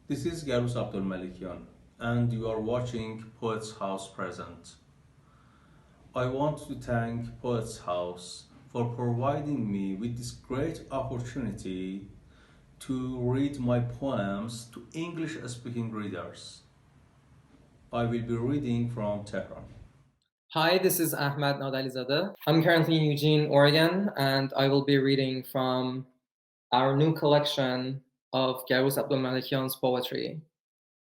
This is Garous Abdolmalekian, and you are watching Poets House Present. I want to thank Poets House for providing me with this great opportunity to read my poems to English speaking readers. I will be reading from Tehran. Hi, this is Ahmad Nadalizadeh. I'm currently in Eugene, Oregon, and I will be reading from our new collection of Garous Abdolmalekian's poetry,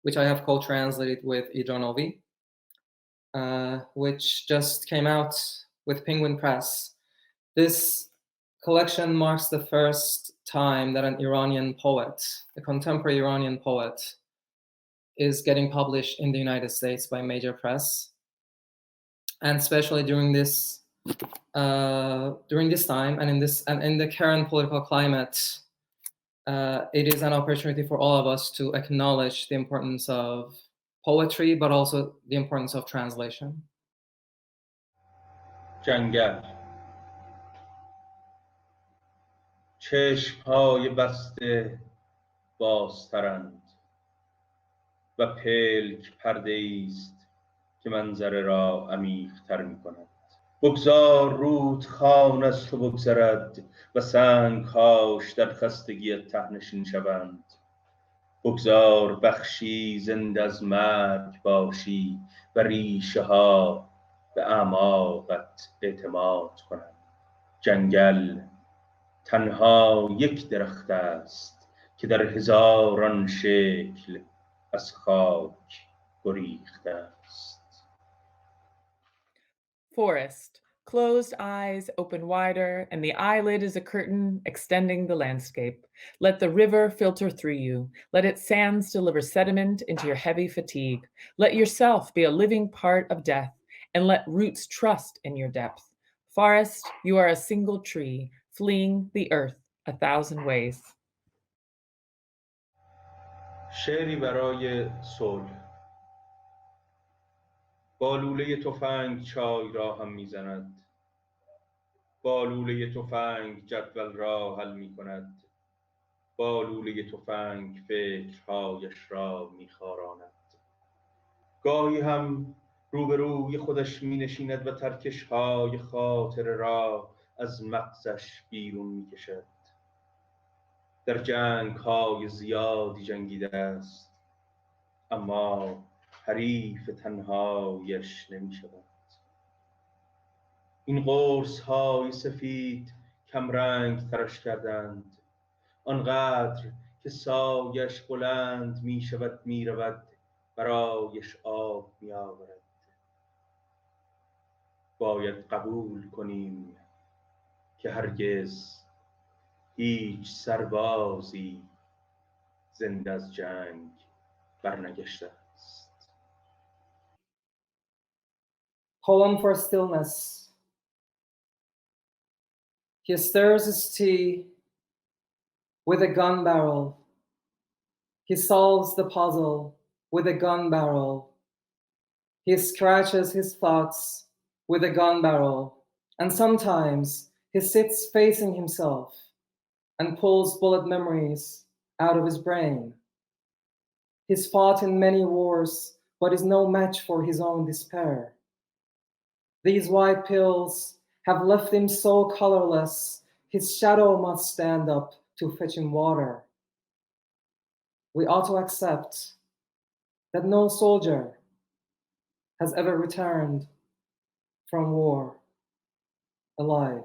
which I have co-translated with Idra Novey, which just came out with Penguin Press. This collection marks the first time that an Iranian poet, a contemporary Iranian poet, is getting published in the United States by major press. And especially during this time and in the current political climate, it is an opportunity for all of us to acknowledge the importance of poetry, but also the importance of translation. جنگل چشم‌های بسته بازترند و پلک پرده‌ای است که منظره را عمیق‌تر می‌کند. بگذار رودخانه از تو بگذرد و سنگ‌هاش در خستگی ته‌نشین شوند. بگذار بخشی زنده از مرگ باشی و ریشه‌ها به اعماقت اعتماد کنند. جنگل تنها یک درخت است که در هزاران شکل از خاک گریخته است. Forest. Closed eyes open wider, and the eyelid is a curtain extending the landscape. Let the river filter through you. Let its sands deliver sediment into your heavy fatigue. Let yourself be a living part of death, and let roots trust in your depth. Forest, you are a single tree, fleeing the earth 1,000 ways. شعری برای صلح. با لوله تفنگ چای را هم میزند. با لوله تفنگ جدول را حل میکند. با لوله تفنگ فکرهایش را میخاراند. گاهی هم روبروی خودش مینشیند و ترکشهای خاطره را از مغزش بیرون میکشد. در جنگ‌های زیادی جنگیده است، اما حریف تنهایش نمی‌شود. این قرص‌های سفید کمرنگ ترش کردند، آنقدر که سایش بلند می‌شود می‌رود، برایش آب می‌آورد. باید قبول کنیم که هرگز هیچ سربازی زنده از جنگ برنگشته است. Poem for stillness. He stirs his tea with a gun barrel. He solves the puzzle with a gun barrel. He scratches his thoughts with a gun barrel. And sometimes he sits facing himself and pulls bullet memories out of his brain. He's fought in many wars, but is no match for his own despair. These white pills have left him so colorless, his shadow must stand up to fetch him water. We ought to accept that no soldier has ever returned from war alive.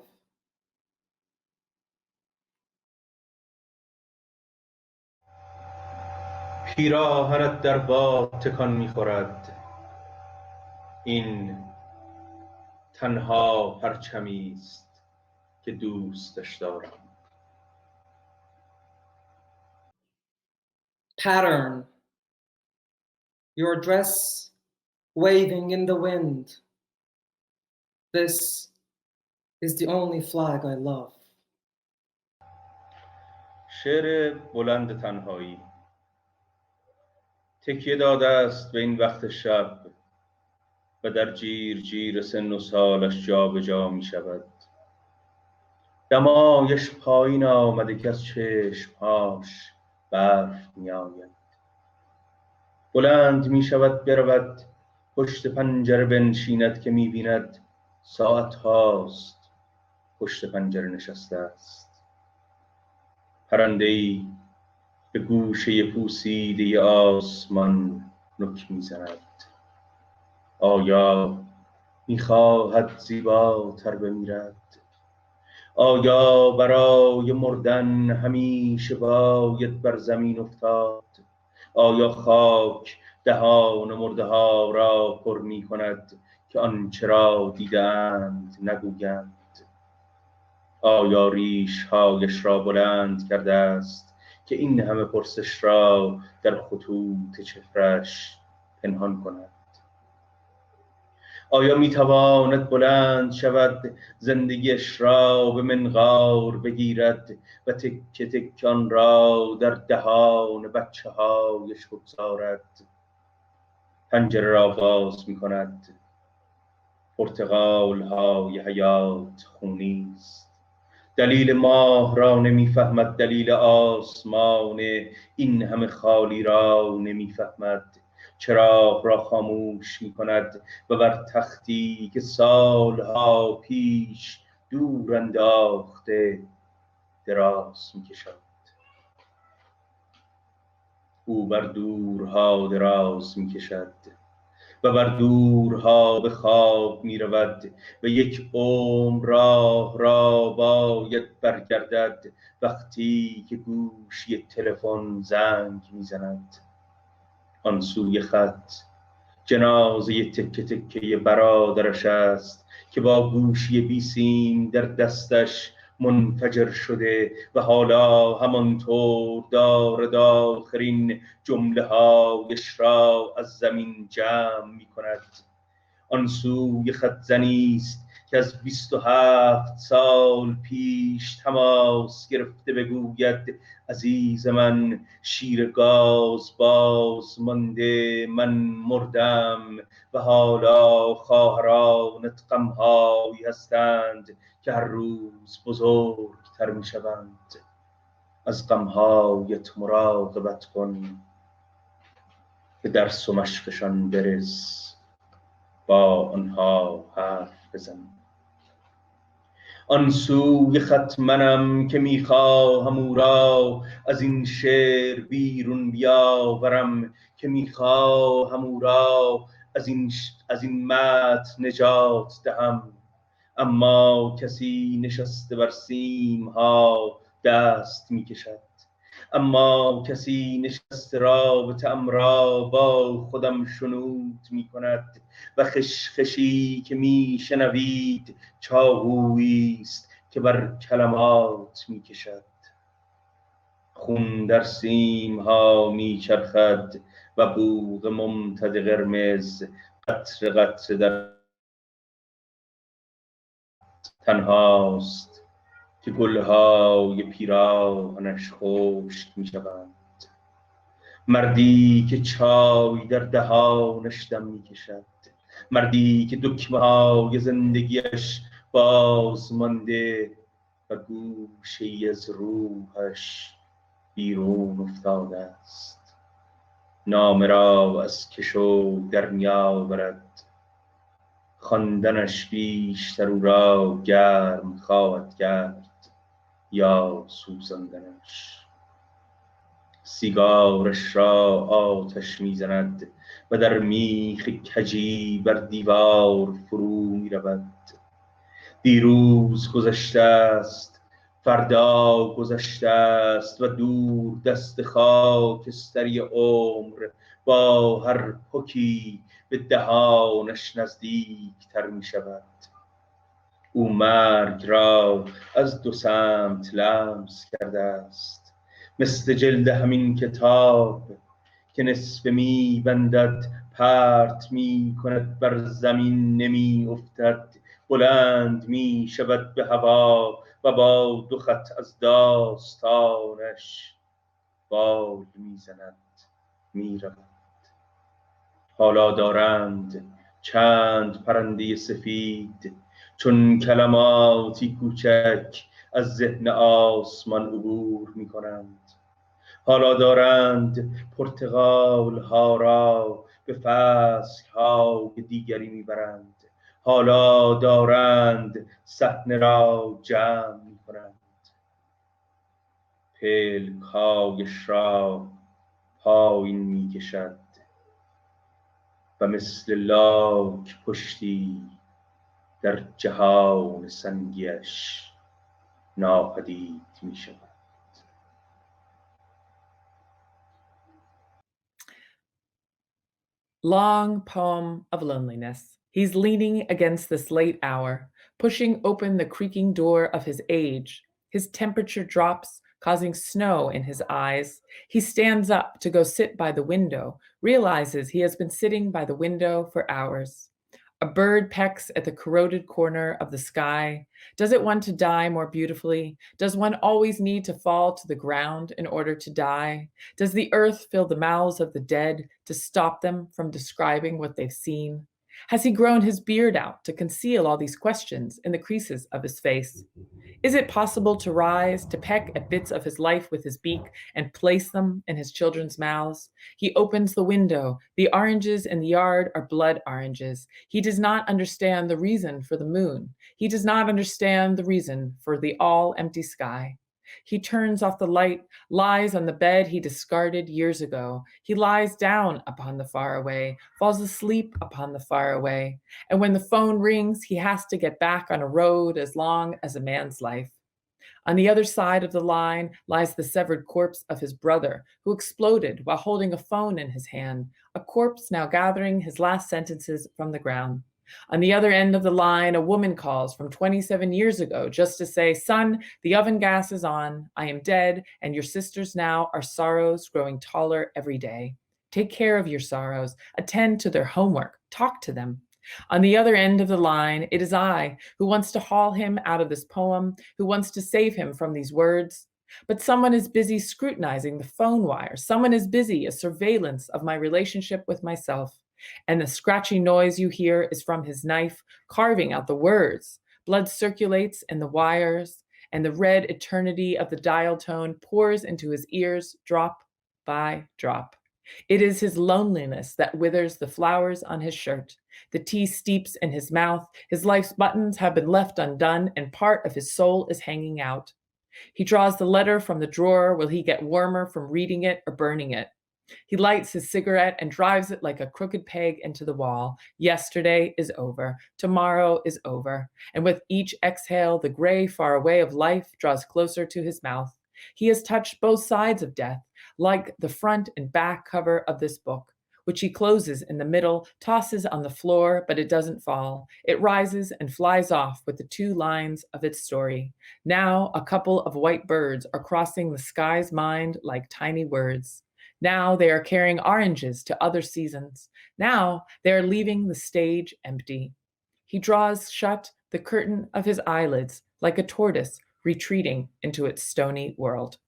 پیراهنت در باد تکان می‌خورد. این تنها پرچمی است که دوستش دارم. Pattern, your dress waving in the wind. This is the only flag I love. شعر بلند تنهایی. تکیه داده است به این وقت شب و در جیر جیر سن و سالش جا به جا می شود. دمایش پایین آمده که از چشمهاش برف می آید. بلند می شود برود پشت پنجره بنشیند که می بیند ساعت هاست پشت پنجره نشسته است. پرنده‌ای به گوشه پوسیده آسمان نک می زند. آیا می خواهد زیباتر بمیرد؟ آیا برای مردن همیشه باید بر زمین افتاد؟ آیا خاک دهان مرده ها را پر می کند که آنچه را دیدند نگویند؟ آیا ریش هایش را بلند کرده است که این همه پرسش را در خطوط چهرش پنهان کند؟ آیا میتواند بلند شود زندگیش را به منقار بگیرد و تکه تکه آن را در دهان بچه هایش بگذارد؟ پنجره را باز می کند. پرتقال های حیات خونی است. دلیل ماه را نمیفهمد، دلیل آسمان این همه خالی را نمیفهمد. چراغ را خاموش می کند و بر تختی که سالها پیش دور انداخته دراز می کشد. او بر دورها دراز می کشد و بر دورها به خواب می رود و یک عمر راه را باید برگردد وقتی که گوشی تلفن زنگ می زند. آن سوی خط جنازه تکه تکه برادرش است که با گوشی بی سیم در دستش منفجر شده و حالا همانطور دارد آخرین جمله هایش را از زمین جمع می کند. آن سوی خط زنی است که از 27 سال پیش تماس گرفته بگوید عزیز من، شیر گاز باز مانده، من مردم و حالا خواهرانت غمهایی هستند که هر روز بزرگتر می شوند. از غمهایت مراقبت کن، به درس و مشقشان برس، با آنها حرف بزن. آن سوی خط منم که میخواهم او را از این شعر بیرون بیاورم، که میخواهم او را از این متن نجات دهم. اما کسی نشسته بر سیم ها دست میکشد. اما کسی نشسته رابطه ام را با خودم شنود می کند و خشخشی که می شنوید چاقویی است که بر کلمات می کشد. خون در سیم ها می چرخد و بوق ممتد قرمز قطره قطره در تنهاست که گلهای پیراهنش خشک می شوند. مردی که چای در دهانش دم می کشد، مردی که دکمه های زندگیش باز مانده و گوشه‌ای از روحش بیرون افتاده است. نامه را از کشو در می آورد، خواندنش بیشتر او را گرم خواهد کرد یا سوزاندنش. سیگارش را آتش میزند و در میخ کجی بر دیوار فرو می رود. دیروز گذشته است، فردا گذشته است و دور دست خاکستری عمر با هر حکی به دهانش نزدیکتر می شود. او مرگ را از دو سمت لمس کرده است، مثل جلد همین کتاب که نصف می بندد، پرت می کند بر زمین نمی افتد، بلند می شود به هوا و با دو خط از داستانش بال می زند، می رود. حالا دارند چند پرنده سفید چون کلماتی کوچک از ذهن آسمان عبور می کنند. حالا دارند پرتقال ها را به فصل ها دیگری میبرند. حالا دارند صحنه را جمع میکنند. پلک هایش را پایین میکشد و مثل لاک پشتی در جهان سنگیش ناپدید میشود. Long poem of loneliness. He's leaning against this late hour, pushing open the creaking door of his age. His temperature drops, causing snow in his eyes. He stands up to go sit by the window, realizes he has been sitting by the window for hours. A bird pecks at the corroded corner of the sky. Does it want to die more beautifully? Does one always need to fall to the ground in order to die? Does the earth fill the mouths of the dead to stop them from describing what they've seen? Has he grown his beard out to conceal all these questions in the creases of his face? Is it possible to rise, to peck at bits of his life with his beak and place them in his children's mouths? He opens the window. The oranges in the yard are blood oranges. He does not understand the reason for the moon. He does not understand the reason for the all-empty sky. He turns off the light, lies on the bed he discarded years ago. He lies down upon the faraway, falls asleep upon the faraway. And when the phone rings, he has to get back on a road as long as a man's life. On the other side of the line lies the severed corpse of his brother, who exploded while holding a phone in his hand, a corpse now gathering his last sentences from the ground. On the other end of the line, a woman calls from 27 years ago just to say, "Son, the oven gas is on. I am dead, and your sisters now are sorrows growing taller every day. Take care of your sorrows. Attend to their homework. Talk to them." On the other end of the line, it is I who wants to haul him out of this poem, who wants to save him from these words. But someone is busy scrutinizing the phone wire. Someone is busy a surveillance of my relationship with myself. And the scratchy noise you hear is from his knife carving out the words. Blood circulates in the wires, and the red eternity of the dial tone pours into his ears drop by drop. It is his loneliness that withers the flowers on his shirt. The tea steeps in his mouth. His life's buttons have been left undone, and part of his soul is hanging out. He draws the letter from the drawer. Will he get warmer from reading it or burning it? He lights his cigarette and drives it like a crooked peg into the wall. Yesterday is over. Tomorrow is over. And with each exhale, the gray far away of life draws closer to his mouth. He has touched both sides of death, like the front and back cover of this book, which he closes in the middle, tosses on the floor, but it doesn't fall. It rises and flies off with the two lines of its story. Now a couple of white birds are crossing the sky's mind like tiny words. Now they are carrying oranges to other seasons. Now they are leaving the stage empty. He draws shut the curtain of his eyelids like a tortoise retreating into its stony world.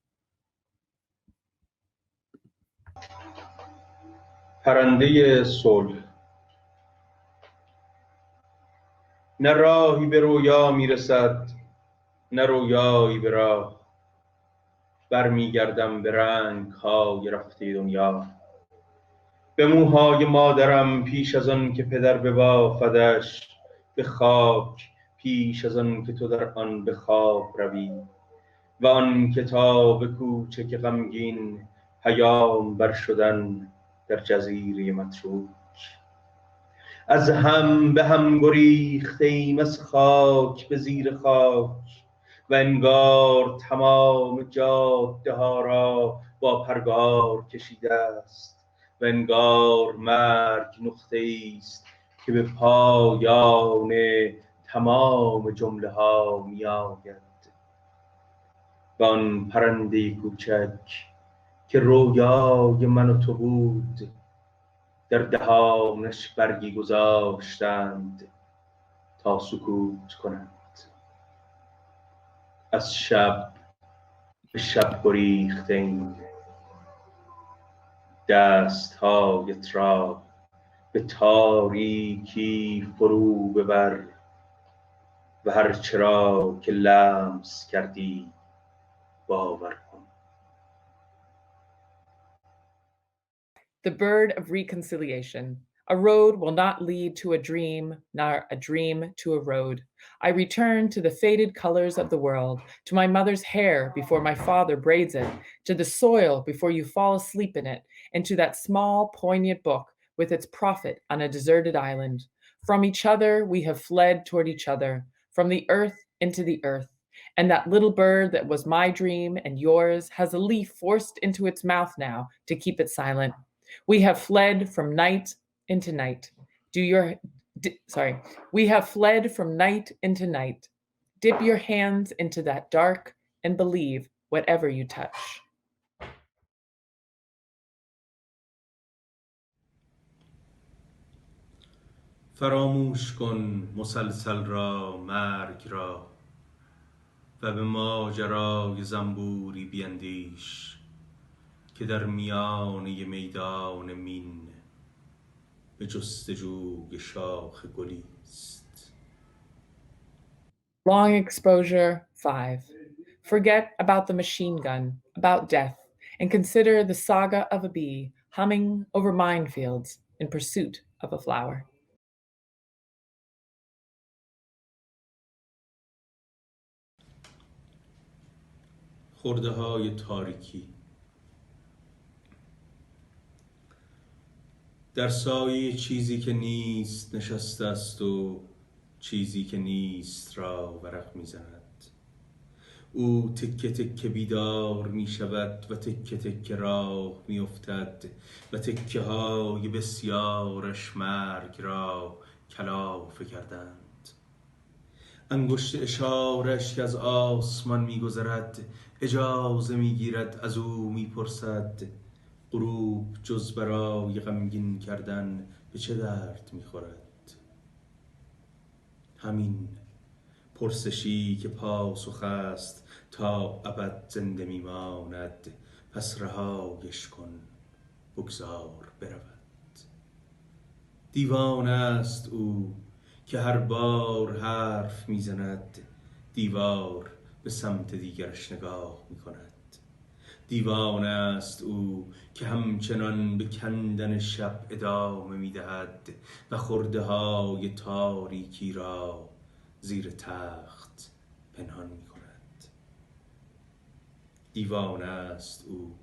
پرنده صلح. نه راهی به رویا میرسد، نه رویایی به راه. برمیگردم به رنگ‌های رفته دنیا. به موهای مادرم پیش از آن که پدر ببافدش، به خاک پیش از آن که تو در آن به خواب روی. و آن کتاب کوچک غمگین پیام بر شدن در جزیره متروک. از هم به هم گریخته ایم، از خاک به زیر خاک، و انگار تمام جاده ها را با پرگار کشیده است، و انگار مرگ نقطه ایست که به پایان تمام جمله ها می آید. و آن پرنده کوچک که رویای من و تو بود، در دهانش برگی گذاشتند تا سکوت کند. از شب به شب گریختیم، دستهایت را به تاریکی فرو ببر، و هر چرا که لمس کردی باور کن. the bird of reconciliation. A road will not lead to a dream, nor a dream to a road. I return to the faded colors of the world, to my mother's hair before my father braids it, to the soil before you fall asleep in it, and to that small, poignant book with its prophet on a deserted island. From each other, we have fled toward each other, from the earth into the earth. And that little bird that was my dream and yours has a leaf forced into its mouth now to keep it silent. We have fled from night into night. We have fled from night into night. Dip your hands into that dark and believe whatever you touch. فراموش کن مسلسل را مرگ را و به ماجرای زنبوری بیندیش که در میانه میدان مین به جستجوی شاخ گلی است. Long exposure 5. Forget about the machine gun, about death, and consider the saga of a bee humming over minefields in pursuit of a flower. خرده های تاریکی در سایه چیزی که نیست نشسته است و چیزی که نیست را ورق می زند. او تکه تکه بیدار می شود و تکه تکه راه می افتد و تکه های بسیارش مرگ را کلافه کردند. انگشت اشارش که از آسمان می گذرد اجازه می گیرد، از او می پرسد غروب جز برای غمگین کردن به چه درد می خورد؟ همین پرسشی که پاسخ است تا ابد زنده می ماند، پس رهایش کن بگذار برود. دیوانه است او که هر بار حرف می زند، دیوار به سمت دیگرش نگاه می کند. دیوانه است او که همچنان به کندن شب ادامه می دهد و خرده های تاریکی را زیر تخت پنهان می کند. دیوانه است او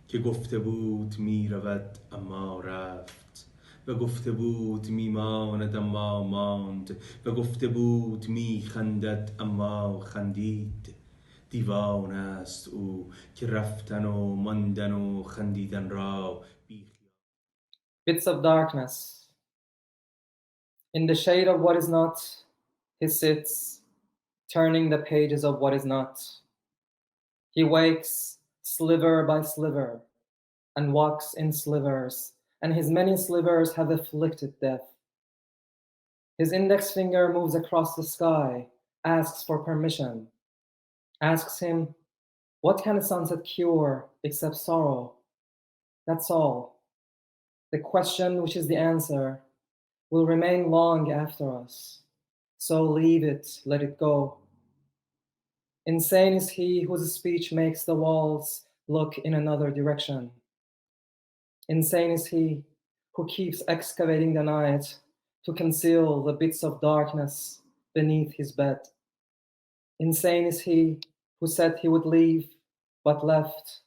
که گفته بود می رود اما رفت و گفته بود می ماند اما ماند و گفته بود می خندد اما خندید. دیوانه است او که رفتن و ماندن و خندیدن را Bits of darkness. In the shade of what is not, he sits, turning the pages of what is not. He wakes sliver by sliver and walks in slivers, and his many slivers have afflicted death. His index finger moves across the sky, asks for permission, asks him, what can a sunset cure except sorrow? That's all. The question, which is the answer, will remain long after us. So leave it, let it go. Insane is he whose speech makes the walls look in another direction. Insane is he who keeps excavating the night to conceal the bits of darkness beneath his bed. Insane is he who said he would leave but left,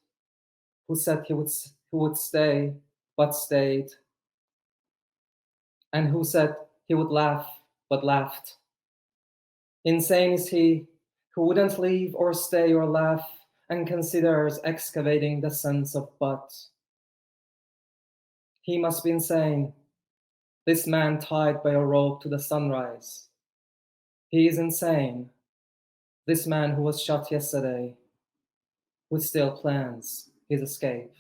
who said he would stay but stayed, and who said he would laugh but laughed. Insane is he who wouldn't leave or stay or laugh and considers excavating the sense of but. He must be insane, this man tied by a rope to the sunrise. He is insane, this man who was shot yesterday, who still plans his escape.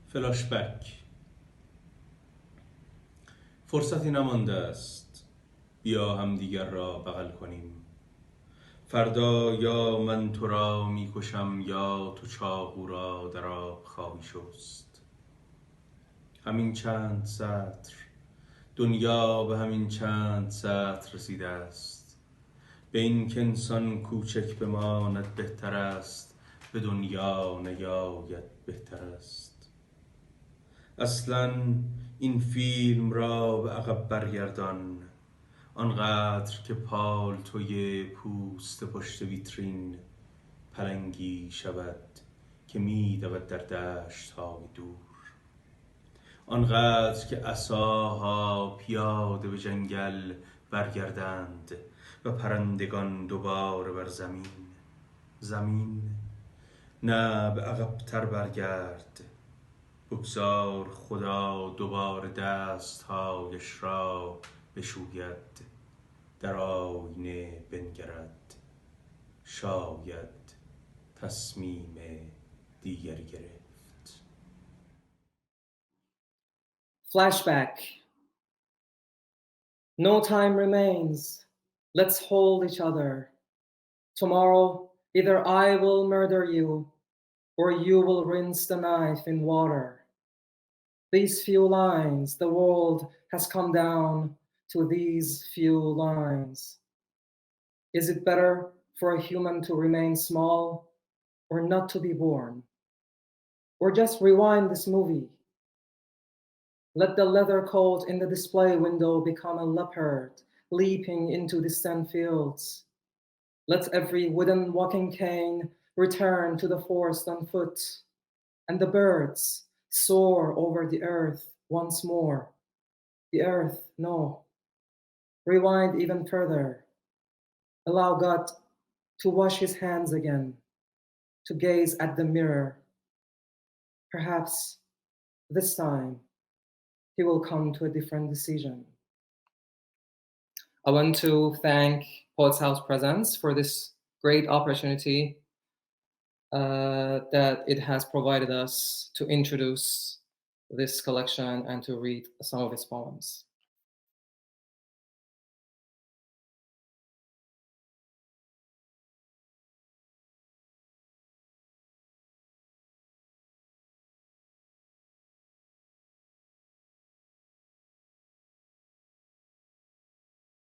فلاشبک. فرصتی نمانده است، بیا هم دیگر را بغل کنیم. فردا یا من تو را میکشم یا تو چاقو را در آب خواهی شست. همین چند سطر، دنیا به همین چند سطر رسیده است. به این که انسان کوچک بماند بهتر است به دنیا نیاید بهتر است. اصلاً این فیلم را به عقب برگردان، آنقدر که پالتوی پوست پشت ویترین پلنگی شود که می دود در دشت‌های دور، آنقدر که عصاها پیاده به جنگل برگردند و پرندگان دوباره بر زمین نه به عقب‌تر برگرد، بگذار خدا دوباره دستهایش را بشوید، در آینه بنگرد، شاید تصمیم دیگری گرفت. Flashback. No time remains. Let's hold each other. Tomorrow, either I will murder you or you will rinse the knife in water. These few lines, the world has come down to these few lines. Is it better for a human to remain small or not to be born? Or just rewind this movie? Let the leather coat in the display window become a leopard leaping into distant fields. Let every wooden walking cane return to the forest on foot, and the birds soar over the earth once more. The earth, no. Rewind even further. Allow God to wash his hands again, to gaze at the mirror. Perhaps this time he will come to a different decision. I want to thank Poets House Presents for this great opportunity that it has provided us to introduce this collection and to read some of its poems.